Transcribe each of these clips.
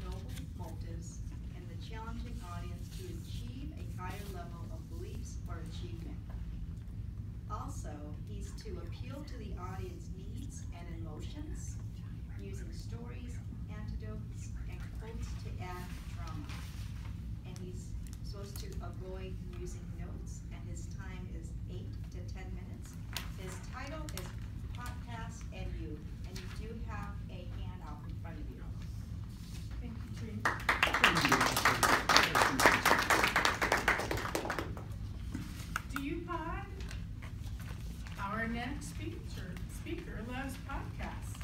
noble motives and the challenging audience to achieve a higher level of beliefs or achievement. Also, he's to appeal to the audience needs and emotions, using stories, anecdotes, and quotes to add drama. And he's supposed to avoid using notes, and his time is 8 to 10 minutes. His title is Podcast and You, and you do have a handout in front of you. Thank you, Tree. Do you pod? Our next speaker loves podcasts.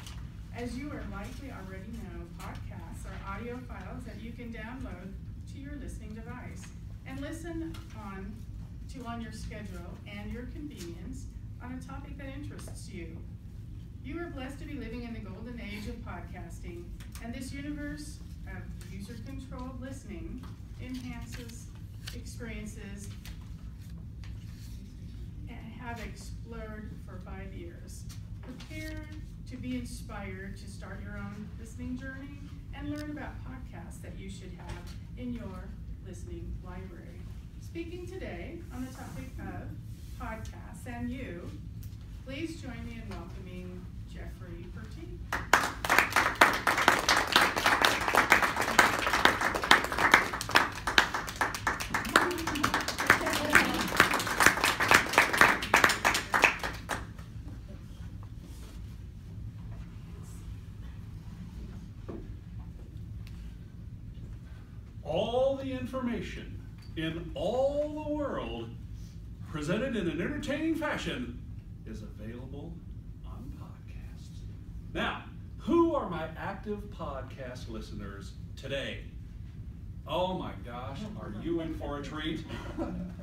As you are likely already know, podcasts are audio files that you can download to your listening device and listen on your schedule and your convenience on a topic that interests you. You are blessed to be living in the golden age of podcasting, and this universe of user-controlled listening enhances experiences and have explored for 5 years. Prepare to be inspired to start your own listening journey and learn about podcasts that you should have in your listening library. Speaking today on the topic of podcasts and you, please join me in welcoming Jeffrey Purtee. All the information in all the world, presented in an entertaining fashion, is available on podcasts. Now, who are my active podcast listeners today? Oh my gosh, are you in for a treat?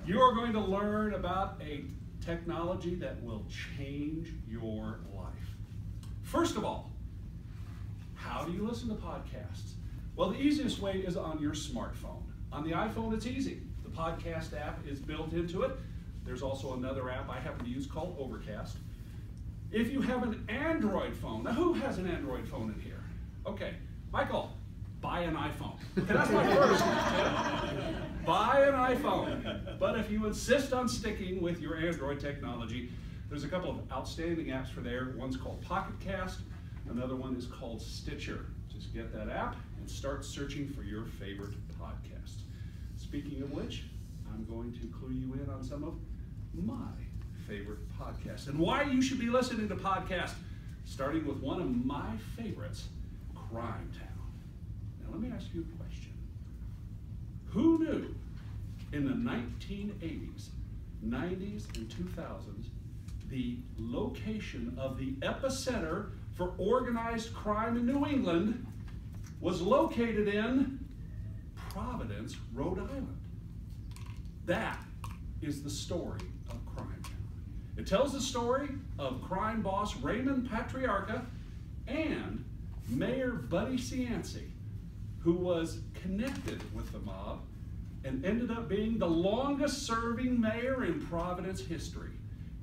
You are going to learn about a technology that will change your life. First of all, how do you listen to podcasts? Well, the easiest way is on your smartphone. On the iPhone, it's easy. The podcast app is built into it. There's also another app I happen to use called Overcast. If you have an Android phone, now who has an Android phone in here? Okay, Michael, buy an iPhone. Okay, that's my first one. Buy an iPhone. But if you insist on sticking with your Android technology, there's a couple of outstanding apps for there. One's called Pocket Cast. Another one is called Stitcher. Just get that app and start searching for your favorite podcasts. Speaking of which, I'm going to clue you in on some of my favorite podcasts and why you should be listening to podcasts, starting with one of my favorites, Crime Town. Now let me ask you a question. Who knew in the 1980s, 90s, and 2000s, the location of the epicenter for organized crime in New England was located in Providence, Rhode Island? That is the story of Crime Town. It tells the story of crime boss Raymond Patriarca and Mayor Buddy Cianci, who was connected with the mob and ended up being the longest serving mayor in Providence history.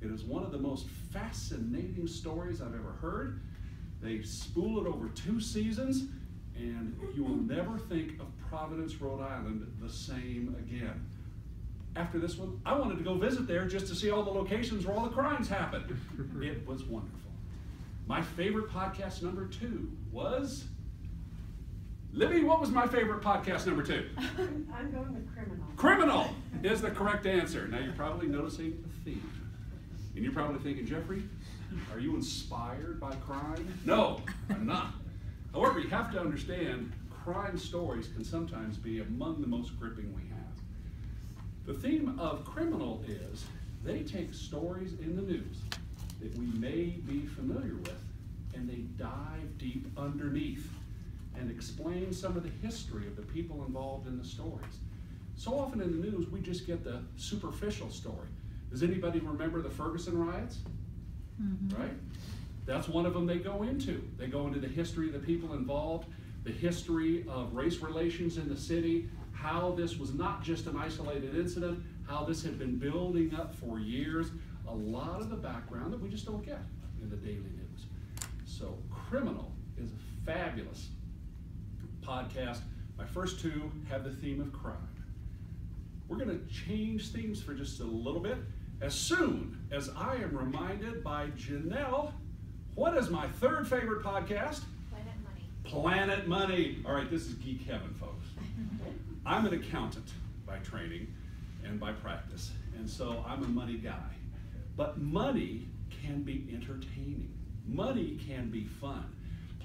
It is one of the most fascinating stories I've ever heard. They spool it over 2 seasons, and you will never think of Providence, Rhode Island the same again. After this one, I wanted to go visit there just to see all the locations where all the crimes happened. It was wonderful. My favorite podcast number 2 was... Libby, what was my favorite podcast number 2? I'm going with Criminal. Criminal is the correct answer. Now you're probably noticing a theme. And you're probably thinking, Jeffrey, are you inspired by crime? No, I'm not. However, you have to understand, crime stories can sometimes be among the most gripping we have. The theme of Criminal is they take stories in the news that we may be familiar with, and they dive deep underneath and explain some of the history of the people involved in the stories. So often in the news, we just get the superficial story. Does anybody remember the Ferguson riots? Mm-hmm. Right? That's one of them they go into. They go into the history of the people involved, the history of race relations in the city, how this was not just an isolated incident, how this had been building up for years, a lot of the background that we just don't get in the daily news. So Criminal is a fabulous podcast. My first two have the theme of crime. We're going to change themes for just a little bit as soon as I am reminded by Janelle, what is my third favorite podcast? Planet Money. Planet Money. All right, this is geek heaven, folks. I'm an accountant by training and by practice, and so I'm a money guy. But money can be entertaining. Money can be fun.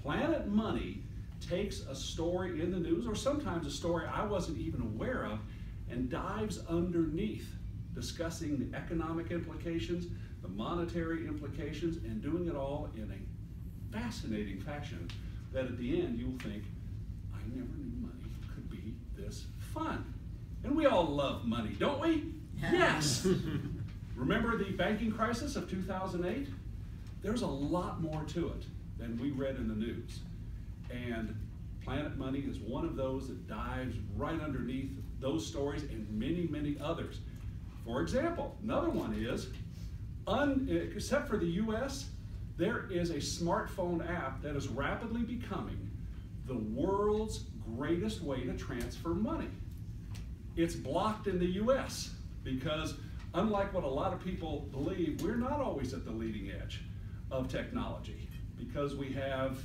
Planet Money takes a story in the news, or sometimes a story I wasn't even aware of, and dives underneath, discussing the economic implications, the monetary implications, and doing it all in a fascinating fashion that at the end you'll think, I never knew money could be this fun. And we all love money, don't we? Yes! Remember the banking crisis of 2008? There's a lot more to it than we read in the news. And Planet Money is one of those that dives right underneath those stories and many, many others. For example, another one is, except for the US, there is a smartphone app that is rapidly becoming the world's greatest way to transfer money. It's blocked in the US because, unlike what a lot of people believe, we're not always at the leading edge of technology because we have,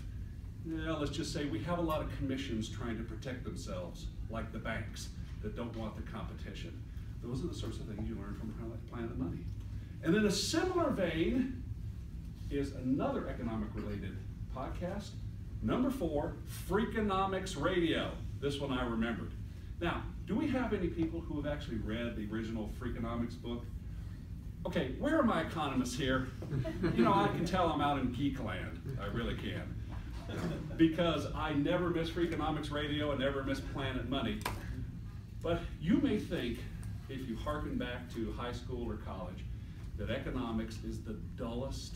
let's just say we have a lot of commissions trying to protect themselves, like the banks that don't want the competition. Those are the sorts of things you learn from Planet Money. And then a similar vein is another economic related podcast, number 4, Freakonomics Radio. This one I remembered. Now, do we have any people who have actually read the original Freakonomics book? Okay, where are my economists here? You know, I can tell I'm out in geek land. I really can. Because I never miss Freakonomics Radio and never miss Planet Money. But you may think, if you hearken back to high school or college, that economics is the dullest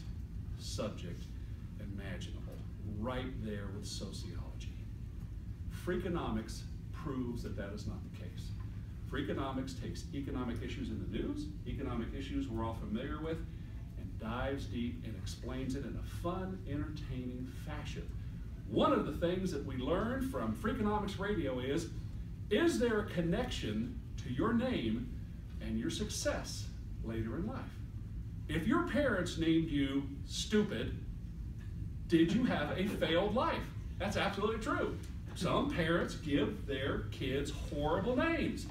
subject imaginable, right there with sociology. Freakonomics proves that that is not the case. Freakonomics takes economic issues in the news, economic issues we're all familiar with, and dives deep and explains it in a fun, entertaining fashion. One of the things that we learned from Freakonomics Radio is there a connection to your name and your success later in life? If your parents named you stupid, did you have a failed life? That's absolutely true. Some parents give their kids horrible names,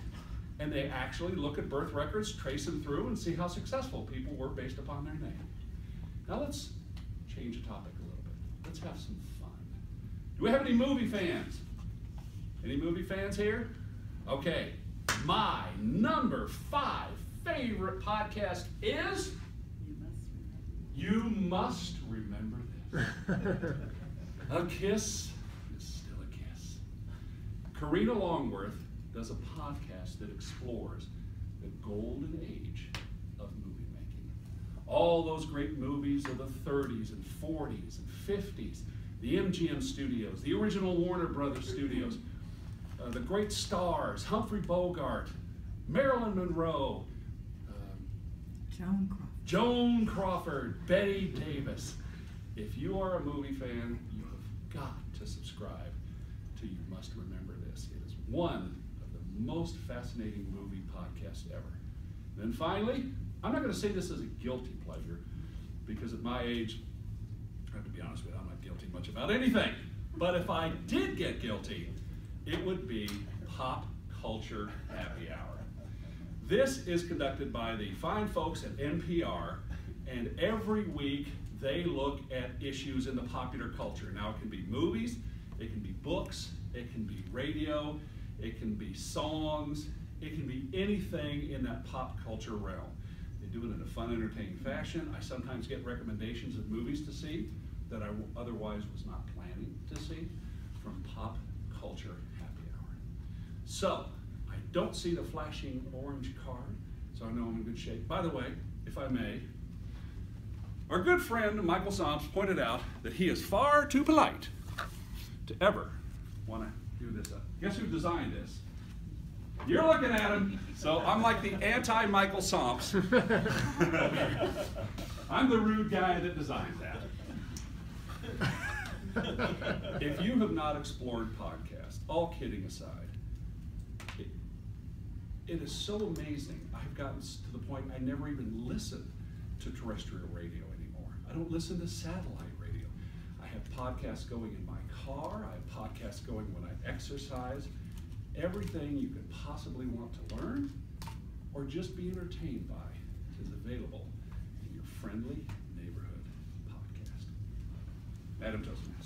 and they actually look at birth records, trace them through, and see how successful people were based upon their name. Now let's change the topic a little bit. Let's have some fun. Do we have any movie fans? Any movie fans here? Okay, my number 5 favorite podcast is You Must Remember This. A kiss is still a kiss. Karina Longworth does a podcast that explores the golden age of movie making. All those great movies of the 30s and 40s and 50s, the MGM studios, the original Warner Brothers studios, the great stars, Humphrey Bogart, Marilyn Monroe, Joan Crawford, Betty Davis. If you are a movie fan, you have got to subscribe to You Must Remember This. It is one of the most fascinating movie podcasts ever. And then finally, I'm not going to say this as a guilty pleasure, because at my age, I have to be honest with you, I'm not guilty much about anything. But if I did get guilty, it would be Pop Culture Happy Hour. This is conducted by the fine folks at NPR, and every week they look at issues in the popular culture. Now it can be movies, it can be books, it can be radio, it can be songs, it can be anything in that pop culture realm. They do it in a fun, entertaining fashion. I sometimes get recommendations of movies to see that I otherwise was not planning to see from Pop Culture Happy Hour. So, I don't see the flashing orange card, so I know I'm in good shape. By the way, if I may, our good friend Michael Somps pointed out that he is far too polite to ever want to do this. Guess who designed this? You're looking at him, so I'm like the anti-Michael Somps. I'm the rude guy that designed that. If you have not explored podcasts, all kidding aside, it is so amazing. I've gotten to the point I never even listen to terrestrial radio anymore. I don't listen to satellite radio. I have podcasts going in my car. I have podcasts going when I exercise. Everything you could possibly want to learn or just be entertained by is available in your friendly neighborhood podcast. Madam Toastmaster.